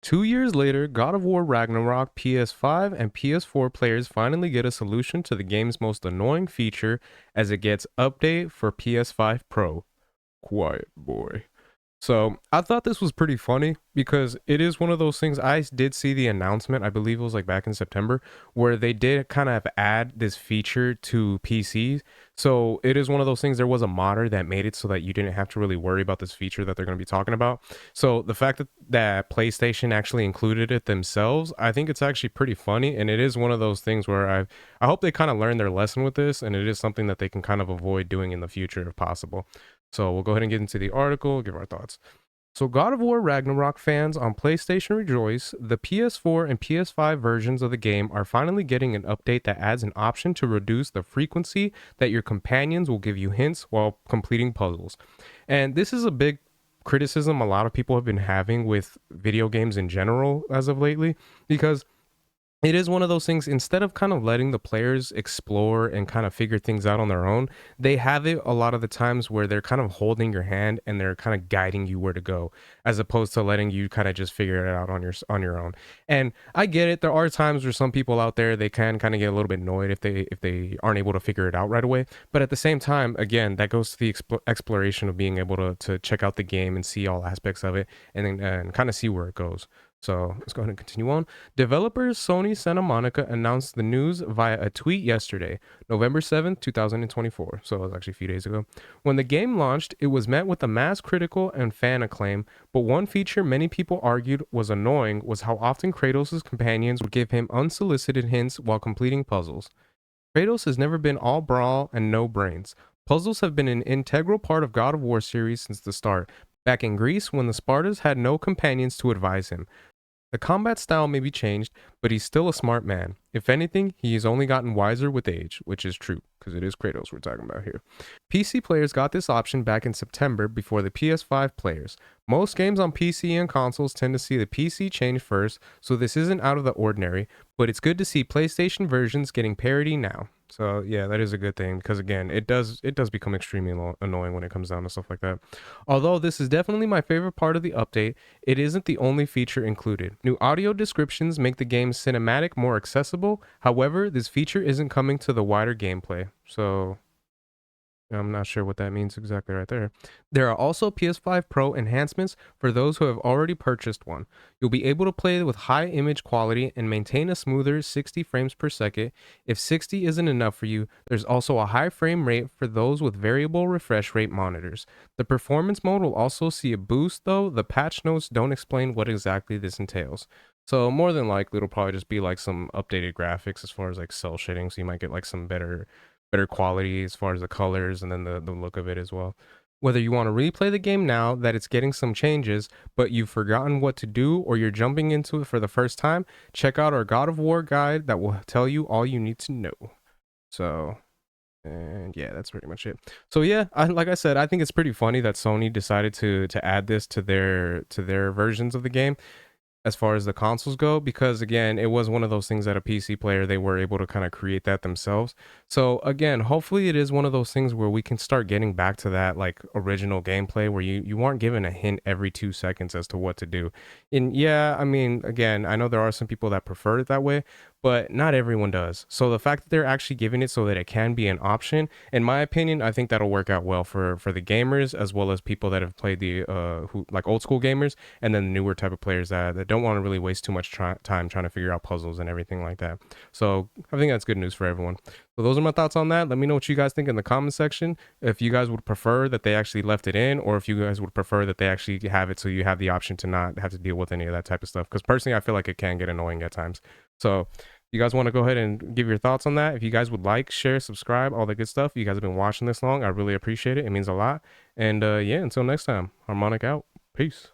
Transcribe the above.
2 years later, God of War Ragnarok PS5 and PS4 players finally get a solution to the game's most annoying feature as it gets update for PS5 Pro. Quiet boy. So I thought this was pretty funny because it is one of those things. I did see the announcement, I believe it was like back in September, where they did kind of add this feature to PCs. So it is one of those things. There was a modder that made it so that you didn't have to really worry about this feature that they're going to be talking about. So the fact that PlayStation actually included it themselves, I think it's actually pretty funny. And it is one of those things where I hope they kind of learn their lesson with this, and it is something that they can kind of avoid doing in the future if possible. So we'll go ahead and get into the article, give our thoughts. So, God of War Ragnarok fans on PlayStation rejoice. The PS4 and PS5 versions of the game are finally getting an update that adds an option to reduce the frequency that your companions will give you hints while completing puzzles. And this is a big criticism a lot of people have been having with video games in general as of lately, because it is one of those things. Instead of kind of letting the players explore and kind of figure things out on their own, they have it a lot of the times where they're kind of holding your hand and they're kind of guiding you where to go, as opposed to letting you kind of just figure it out on your own. And I get it. There are times where some people out there, they can kind of get a little bit annoyed if they aren't able to figure it out right away. But at the same time, again, that goes to the exploration of being able to check out the game and see all aspects of it, and then and kind of see where it goes. So let's go ahead and continue on. Developers Sony Santa Monica announced the news via a tweet yesterday, November 7th, 2024. So it was actually a few days ago. When the game launched, it was met with a mass critical and fan acclaim, but one feature many people argued was annoying was how often Kratos' companions would give him unsolicited hints while completing puzzles. Kratos has never been all brawl and no brains. Puzzles have been an integral part of God of War series since the start, back in Greece when the Spartans had no companions to advise him. The combat style may be changed, but he's still a smart man. If anything, he has only gotten wiser with age, which is true, because it is Kratos we're talking about here. PC players got this option back in September before the PS5 players. Most games on PC and consoles tend to see the PC change first, so this isn't out of the ordinary, but it's good to see PlayStation versions getting parity now. So yeah, that is a good thing, because again, it does become extremely annoying when it comes down to stuff like that. Although this is definitely my favorite part of the update, it isn't the only feature included. New audio descriptions make the game's cinematic more accessible. However, this feature isn't coming to the wider gameplay. So I'm not sure what that means exactly right there. There are also PS5 Pro enhancements for those who have already purchased one. You'll be able to play with high image quality and maintain a smoother 60 frames per second. If 60 isn't enough for you, there's also a high frame rate for those with variable refresh rate monitors. The performance mode will also see a boost, though the patch notes don't explain what exactly this entails. So more than likely, it'll probably just be like some updated graphics as far as like cell shading, so you might get like some better quality as far as the colors and then the look of it as well. Whether you want to replay the game now that it's getting some changes, but you've forgotten what to do or you're jumping into it for the first time, check out our God of War guide that will tell you all you need to know. So, and yeah, that's pretty much it. So yeah, like I said, I think it's pretty funny that Sony decided to add this to their versions of the game as far as the consoles go, because again, it was one of those things that a PC player, they were able to kind of create that themselves. So again, hopefully it is one of those things where we can start getting back to that like original gameplay where you aren't given a hint every 2 seconds as to what to do. And yeah, I mean, again, I know there are some people that prefer it that way, but not everyone does. So the fact that they're actually giving it so that it can be an option, in my opinion, I think that'll work out well for the gamers as well as people that have played the who like old school gamers, and then the newer type of players that don't want to really waste too much time trying to figure out puzzles and everything like that. So I think that's good news for everyone. So those are my thoughts on that. Let me know what you guys think in the comment section. If you guys would prefer that they actually left it in, or if you guys would prefer that they actually have it so you have the option to not have to deal with any of that type of stuff. Because personally, I feel like it can get annoying at times. So you guys want to go ahead and give your thoughts on that? If you guys would like, share, subscribe, all the good stuff. You guys have been watching this long. I really appreciate it. It means a lot. And yeah, until next time, Harmonic out. Peace.